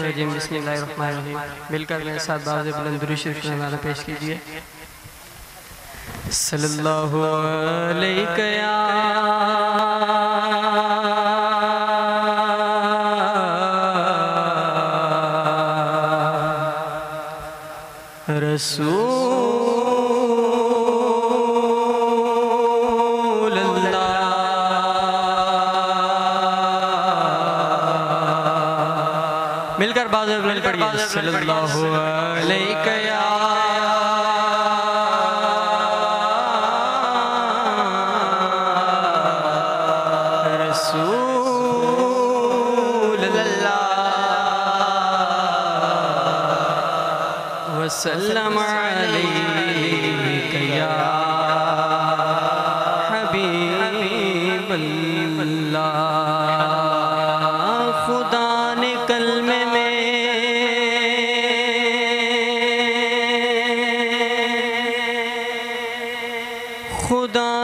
रजीम बिस्मिल्लाहिर्रहमानिर्रहीम। मिलकर मेरे साथ बाज़ बुलंद दुरूद शरीफ नज़राना पेश कीजिए। सल्लल्लाहु अलैका या रसूल अल्लाह। मिलकर बाज़ बुलंद पढ़िए। सल्लल्लाहु अलैका या वसल्लम अलैका या हबीबल्लाह। खुदा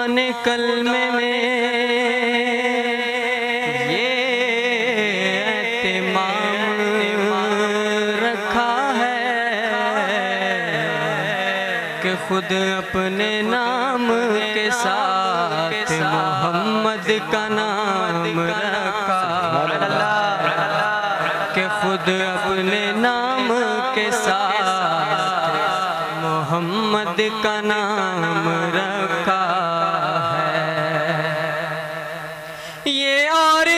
ने कलमे में ये एहतिमाम रखा है कि खुद अपने नाम के साथ मोहम्मद का नाम रखा, कि खुद अपने नाम के साथ मोहम्मद का नाम रखा है। ये और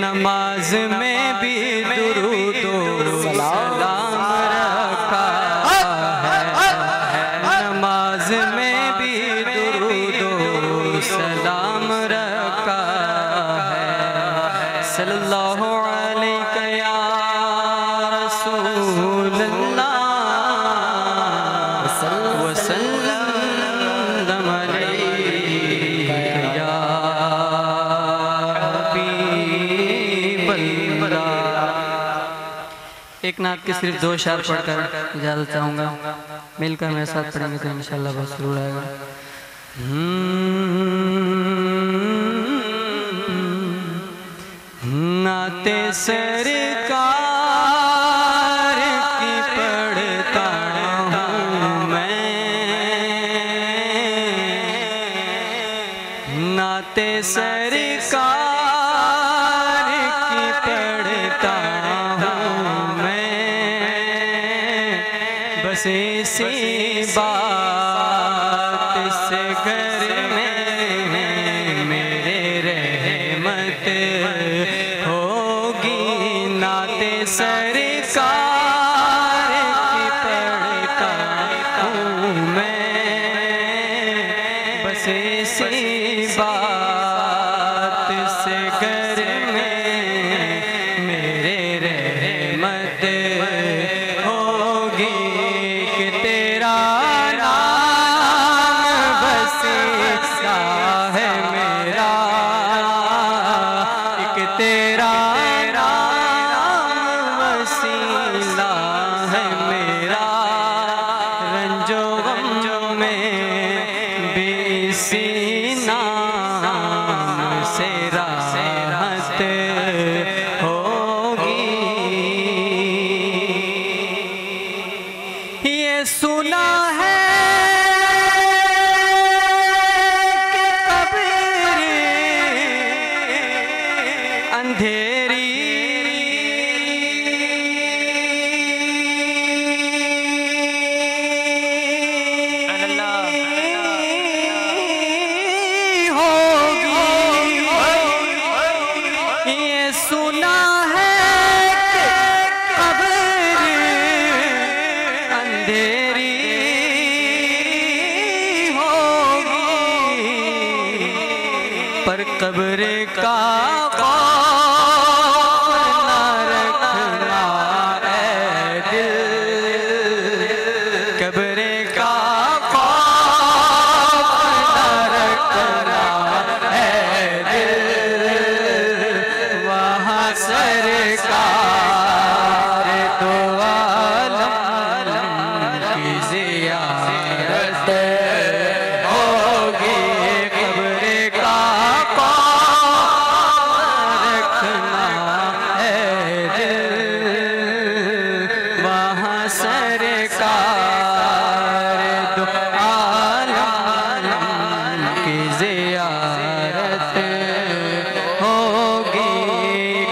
नमाज में भी दुरूद सलाम रखा है, नमाज में भी दुरूद सलाम रखा है। सल्लल्लाहु अलैका या रसूल अल्लाह वसल्लम अलैका या एक नात के सिर्फ 2 शार पढ़कर इजाज़त चाहूँगा। मिलकर मेरे साथ पढ़ेंगे तो इंशाअल्लाह बहुत सुरूर आएगा। नाते सरकार की पढ़ता हूँ मैं, नाते सरकार की पढ़ता बस इसी बात से घर में मेरे रहमत होगी। नाते सरकार की पढ़ता हूँ मैं, बस इसी बात से घर में मेरे रहमत होगी। तेरा नाम वसीला है मेरा, रंजो गमजो में भी इसी नाम से राहत होगी। ये सुना है अंधेरी होगी। ये सुना है कि कब्र अंधेरी होगी, पर कब्र का कब्र का खौफ न रखना ज़ियारत होगी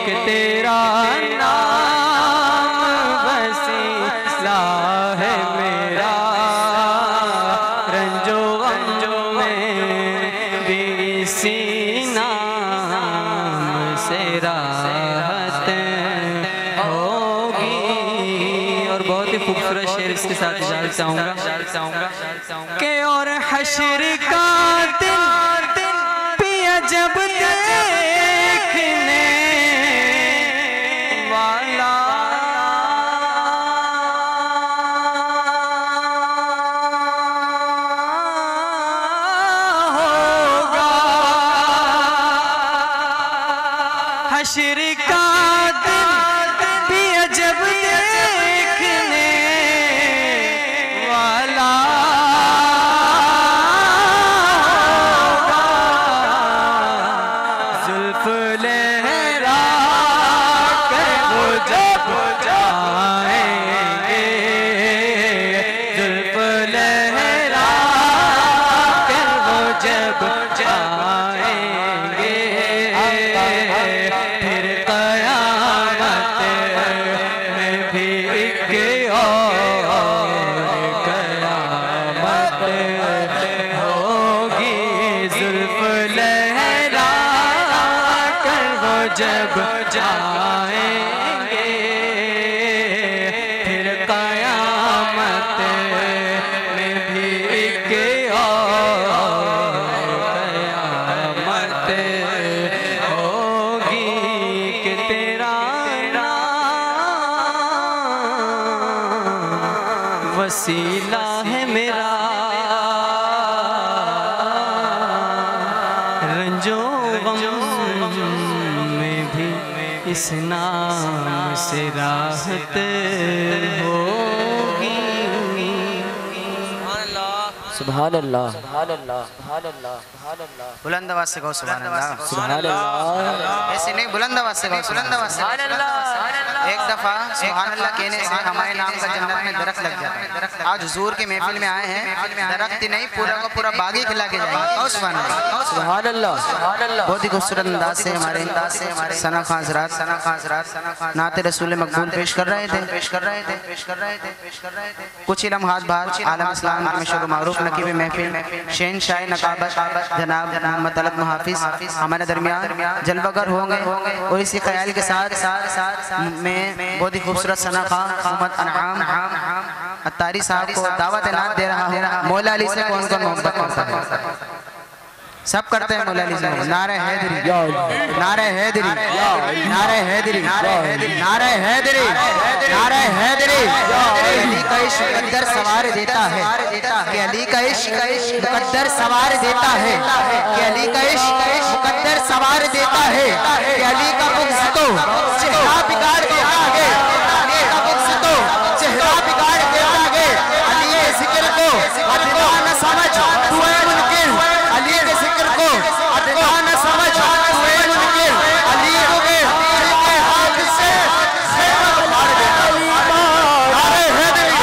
कि तेरा नाम वसीला है मेरा, रंजो गम में भी इसी नाम से राहत होगी। और बहुत ही खूबसूरत शेर इसके साथ इजाज़त चाहूँगा कि और हश्र का दिन पिया जब देखने वाला होगा, हश्र का दिन पिया जब देखने वाला होगा, जुल्फ लहरा कर वो जब जाएंगे, जुल्फ लहरा कर वो जब जाएंगे, फिर कयामत में भी एक और कयामत होगी, जुल्फ लहरा कर वो जब जाएंगे, फिर कयामत में भी एक और कयामत होगी कि तेरा नाम वसीला है मेरा, रंजो गम में भी इस नाम से राहत होगी। सुभान अल्लाह, सुभान अल्लाह, सुभान अल्लाह, सुभान अल्लाह। बुलंद आवाज से कहो सुभान अल्लाह। सुभान अल्लाह। ऐसे नहीं, बुलंद आवाज से कहो बुलंद आवाज से। एक दफा सुभान अल्लाह कहने से हमारे नाम का जन्नत में दरख्त लग जाता है। आज हुजूर की महफिल में आए हैं, दरख्त ही नहीं पूरा का पूरा बाग ही खिला के जाएंगे। कहो सुभान अल्लाह, सुभान अल्लाह, सुभान अल्लाह। बहुत ही खूबसूरत अंदाज से हमारे सना खान हज़रात नाते रसूल मकबूल पेश कर रहे थे। कुछ ही लम्हात बाद आलम इस्लाम के मशहूर मारूफ नकीब महफिल शहनशाह नकाबत जनाब मोहम्मद तलत मुहाफिज हमारे दरमियान जलवागर होंगे। और इसी ख्याल के साथ में बहुत ही खूबसूरत सना खां मोहम्मद अनआम अत्तारी साहब को दावत नात दे रहा हूँ। मौला अली से कौन कौन मोहब्बत करता है? सब करते हैं मौला अली से। नारे हैदरी, नारे हैदरी, नारे हैदरी, नारे हैदरी, नारे हैदरी। अली का इश्क मुकद्दर सवार देता है, कि अली का इश्क मुकद्दर सवार देता है, कि अली का इश्क मुकद्दर सवार देता है, कि अली का बुग़्ज़ तो चेहरा बिगाड़ देता है, अली का बुग़्ज़ तो चेहरा बिगाड़ देता है। अली के ज़िक्र को अदना न समझ तू है मुनकिर, अली के ज़िक्र को अदना न समझ तू है मुनकिर, अली को के हाथ से मार देता। नारे हैदरी,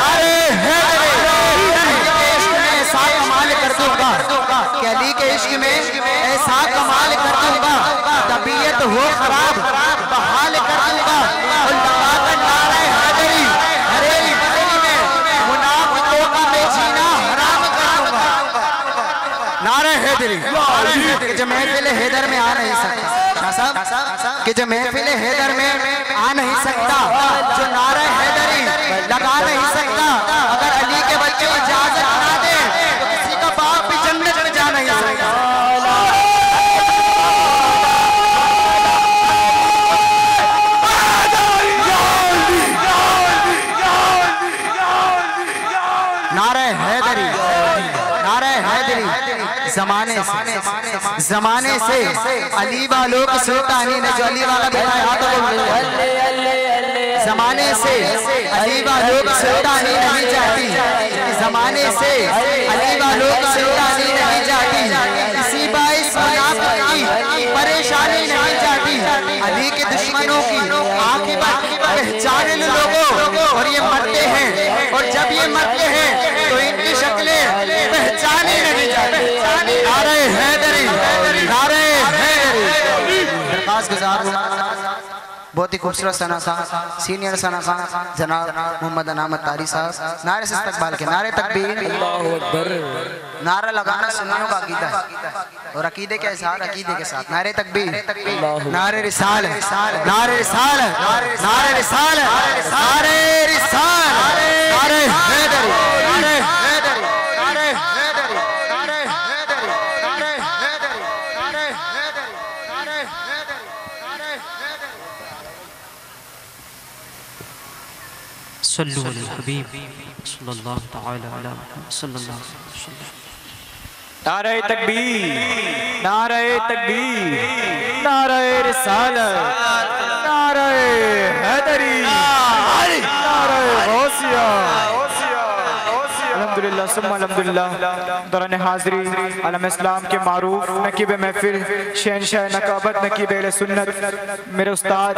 नारे हैदरी। ऐसा कमाल कर दूंगा कि अली के इश्क में ऐसा कमाल कर दूंगा, तबीयत हो खराब बहाल कर दूंगा। और लगाकर नारे हैदरी हरेली बरेली में मुनाफिकों का मैं जीना हराम कर दूंगा। नारे हैदरी कि जो महफिल हैदर में आ नहीं सकता, कि जो महफिल हैदर में आ नहीं सकता, जो नारे हैदरी लगा नहीं सकता, अगर अली के बच्चे इजाजत ना दे तो किसी का बाप भी जन्नत में जा नहीं सकता। नारे हैदरी, नारे हैदरी। जमाने से अली वालों की सुल्तानी ने जो अली वाला बताया, जमाने से अली वालों की सुल्तानी नहीं जाती, जमाने से अली वालों की सुल्तानी नहीं जाती, इसी बाइस मुनाफिक की परेशानी नहीं जाती। अली के दुश्मनों की आखिरत पहचाने लोगों, और ये मरते हैं, और जब ये मरते हैं तो इनकी शक्लें पहचानी नहीं जाती। बहुत ही खूबसूरत सनाखा सीनियर सनाखा जनाब मोहम्मद अनामत तारी साहब। नारे से इस्तकबाल के नारे तकबीर, अल्लाहु अकबर। नारा लगाना सुन्नियों का अकीदा है और अकीदे के साथ अकीदे के साथ नारे तकबीर, नारे रिसाल, नारे रिसाल, नारे रिसाल, नारे रिसाल, नारे हैदरी, नारे हैदरी, नारे हैदरी, नारे हैदरी, नारे हैदरी, नारे हैदरी, नारे हैदरी, नारे हैदरी। सल्लु अलल हबीब सल्लल्लाहु तआला अलैहि वसल्लम। नारे तकबीर, नारे तकबीर, नारे रिसालत, नारे हैदरी, नारे गौसिया। अल्हम्दुलिल्लाह सुम्मा अल्हम्दुलिल्लाह। दौरान हाज़री आलम इस्लाम के मारूफ नकीब महफिल शहनशाह नकाबत नकीब अहले सुन्नत मेरे उस्ताद